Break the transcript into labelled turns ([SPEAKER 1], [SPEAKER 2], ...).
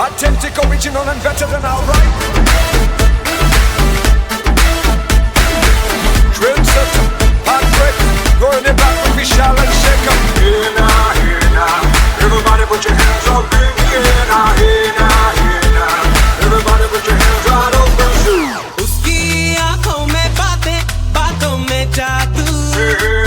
[SPEAKER 1] Authentic, original and better than alright. Trendsetter, heartbreak, going it back with Vishal and Shaker. Hey now, hey now, everybody put your hands up in the air now. Hey now, hey now, everybody put your hands right up and shoot.
[SPEAKER 2] उसकी आँखों में बातें, बातों में जादू.